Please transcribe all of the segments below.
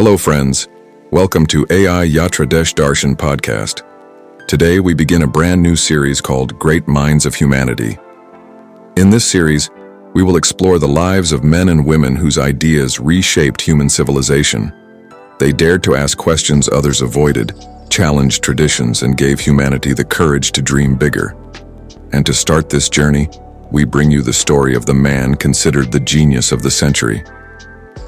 Hello friends, welcome to AI Yatra Desh Darshan podcast. Today we begin a brand new series called Great Minds of Humanity. In this series, we will explore the lives of men and women whose ideas reshaped human civilization. They dared to ask questions others avoided, challenged traditions, and gave humanity the courage to dream bigger. And to start this journey, we bring you the story of the man considered the genius of the century.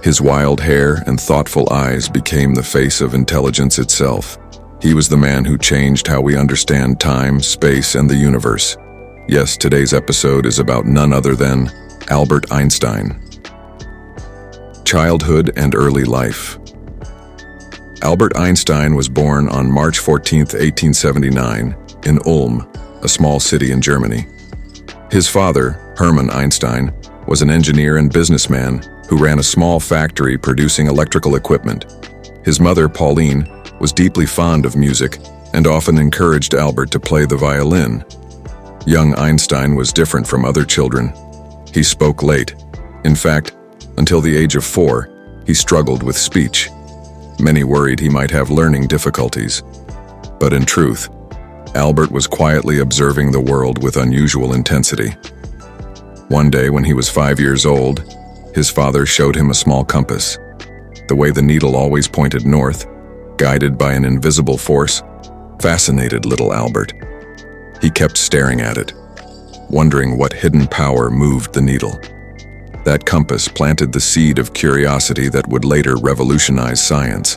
His wild hair and thoughtful eyes became the face of intelligence itself. He was the man who changed how we understand time, space, and the universe. Yes, today's episode is about none other than Albert Einstein. Childhood and early life. Albert Einstein was born on March 14, 1879, in Ulm, a small city in Germany. His father, Hermann Einstein, was an engineer and businessman who ran a small factory producing electrical equipment. His mother, Pauline, was deeply fond of music and often encouraged Albert to play the violin. Young Einstein was different from other children. He spoke late. In fact, until the age of 4, he struggled with speech. Many worried he might have learning difficulties. But in truth, Albert was quietly observing the world with unusual intensity. One day when he was 5 years old, his father showed him a small compass. The way the needle always pointed north, guided by an invisible force, fascinated little Albert. He kept staring at it, wondering what hidden power moved the needle. That compass planted the seed of curiosity that would later revolutionize science.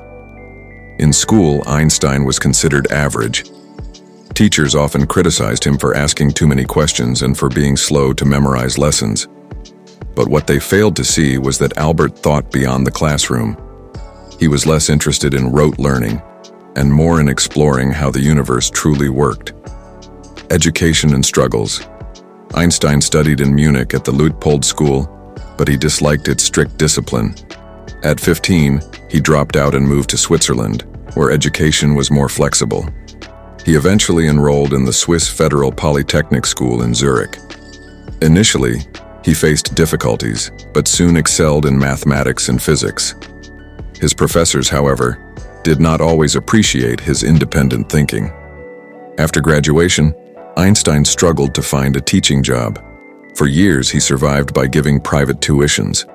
In school, Einstein was considered average. Teachers often criticized him for asking too many questions and for being slow to memorize lessons. But what they failed to see was that Albert thought beyond the classroom. He was less interested in rote learning and more in exploring how the universe truly worked. Education and struggles. Einstein studied in Munich at the Luitpold School, but he disliked its strict discipline. At 15, he dropped out and moved to Switzerland, where education was more flexible. He eventually enrolled in the Swiss Federal Polytechnic School in Zurich. Initially, he faced difficulties, but soon excelled in mathematics and physics. His professors, however, did not always appreciate his independent thinking. After graduation, Einstein struggled to find a teaching job. For years, he survived by giving private tuitions.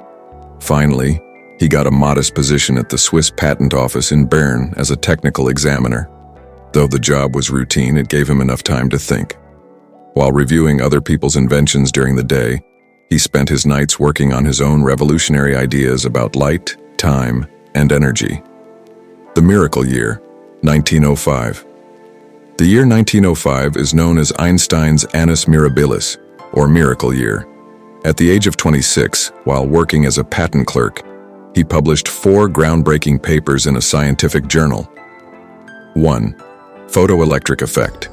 Finally, he got a modest position at the Swiss Patent Office in Bern as a technical examiner. Though the job was routine, it gave him enough time to think. While reviewing other people's inventions during the day, he spent his nights working on his own revolutionary ideas about light, time, and energy. The Miracle Year, 1905. The year 1905 is known as Einstein's Annus Mirabilis, or Miracle Year. At the age of 26, while working as a patent clerk, he published 4 groundbreaking papers in a scientific journal. 1. Photoelectric effect.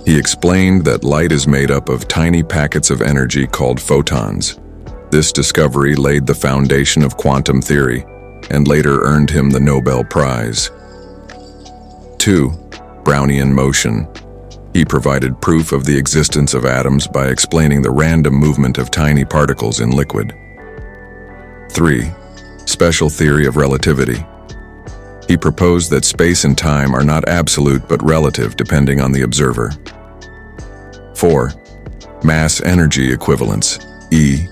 He explained that light is made up of tiny packets of energy called photons. This discovery laid the foundation of quantum theory and later earned him the Nobel Prize. 2. Brownian motion. He provided proof of the existence of atoms by explaining the random movement of tiny particles in liquid. 3. Special theory of relativity. He proposed that space and time are not absolute but relative depending on the observer. 4. Mass-energy equivalence, E,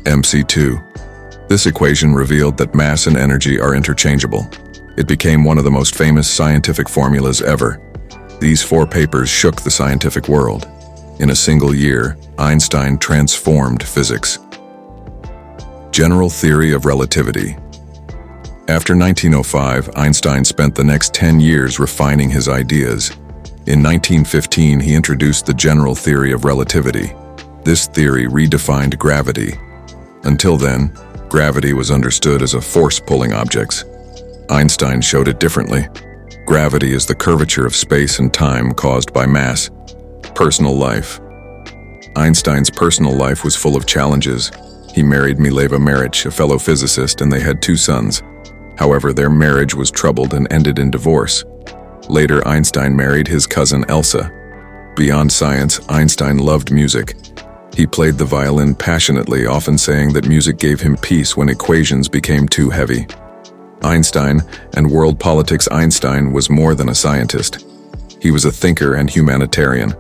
MC2. This equation revealed that mass and energy are interchangeable. It became one of the most famous scientific formulas ever. These 4 papers shook the scientific world. In a single year, Einstein transformed physics. General theory of relativity. After 1905, Einstein spent the next 10 years refining his ideas. In 1915, he introduced the general theory of relativity. This theory redefined gravity. Until then, gravity was understood as a force pulling objects. Einstein showed it differently. Gravity is the curvature of space and time caused by mass. Personal life. Einstein's personal life was full of challenges. He married Mileva Maric, a fellow physicist, and they had 2 sons. However, their marriage was troubled and ended in divorce. Later, Einstein married his cousin Elsa. Beyond science, Einstein loved music. He played the violin passionately, often saying that music gave him peace when equations became too heavy. Einstein and world politics. Einstein was more than a scientist. He was a thinker and humanitarian.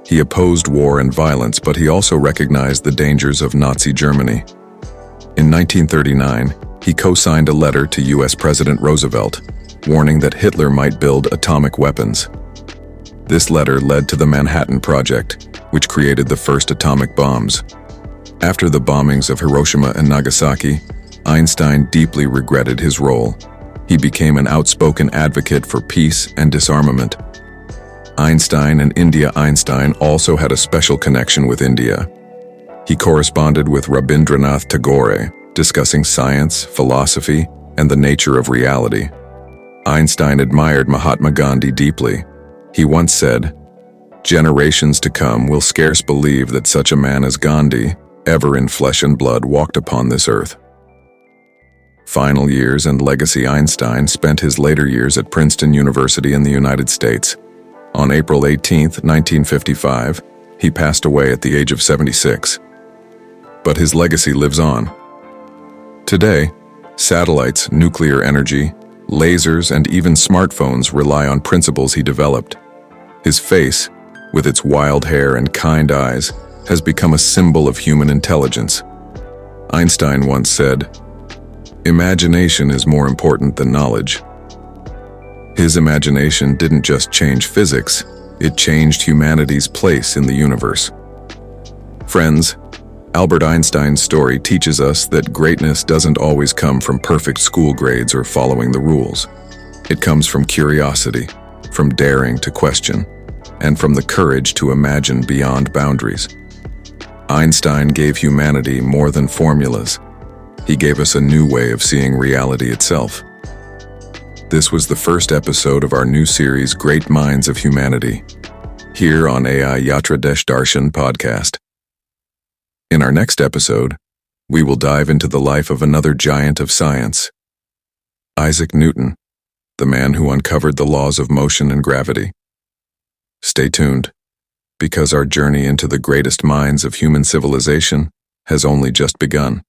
He opposed war and violence, but he also recognized the dangers of Nazi Germany. In 1939, he co-signed a letter to US President Roosevelt, warning that Hitler might build atomic weapons. This letter led to the Manhattan Project, which created the first atomic bombs. After the bombings of Hiroshima and Nagasaki, Einstein deeply regretted his role. He became an outspoken advocate for peace and disarmament. Einstein and India. Einstein also had a special connection with India. He corresponded with Rabindranath Tagore, discussing science, philosophy, and the nature of reality. Einstein admired Mahatma Gandhi deeply. He once said, "Generations to come will scarce believe that such a man as Gandhi, ever in flesh and blood, walked upon this earth." Final years and legacy. Einstein spent his later years at Princeton University in the United States. On April 18, 1955, he passed away at the age of 76. But his legacy lives on. Today, satellites, nuclear energy, lasers, and even smartphones rely on principles he developed. His face, with its wild hair and kind eyes, has become a symbol of human intelligence. Einstein once said, "Imagination is more important than knowledge." His imagination didn't just change physics, it changed humanity's place in the universe. Friends, Albert Einstein's story teaches us that greatness doesn't always come from perfect school grades or following the rules. It comes from curiosity, from daring to question, and from the courage to imagine beyond boundaries. Einstein gave humanity more than formulas. He gave us a new way of seeing reality itself. This was the first episode of our new series, Great Minds of Humanity, here on AI Yatra Desh Darshan podcast. In our next episode, we will dive into the life of another giant of science, Isaac Newton, the man who uncovered the laws of motion and gravity. Stay tuned, because our journey into the greatest minds of human civilization has only just begun.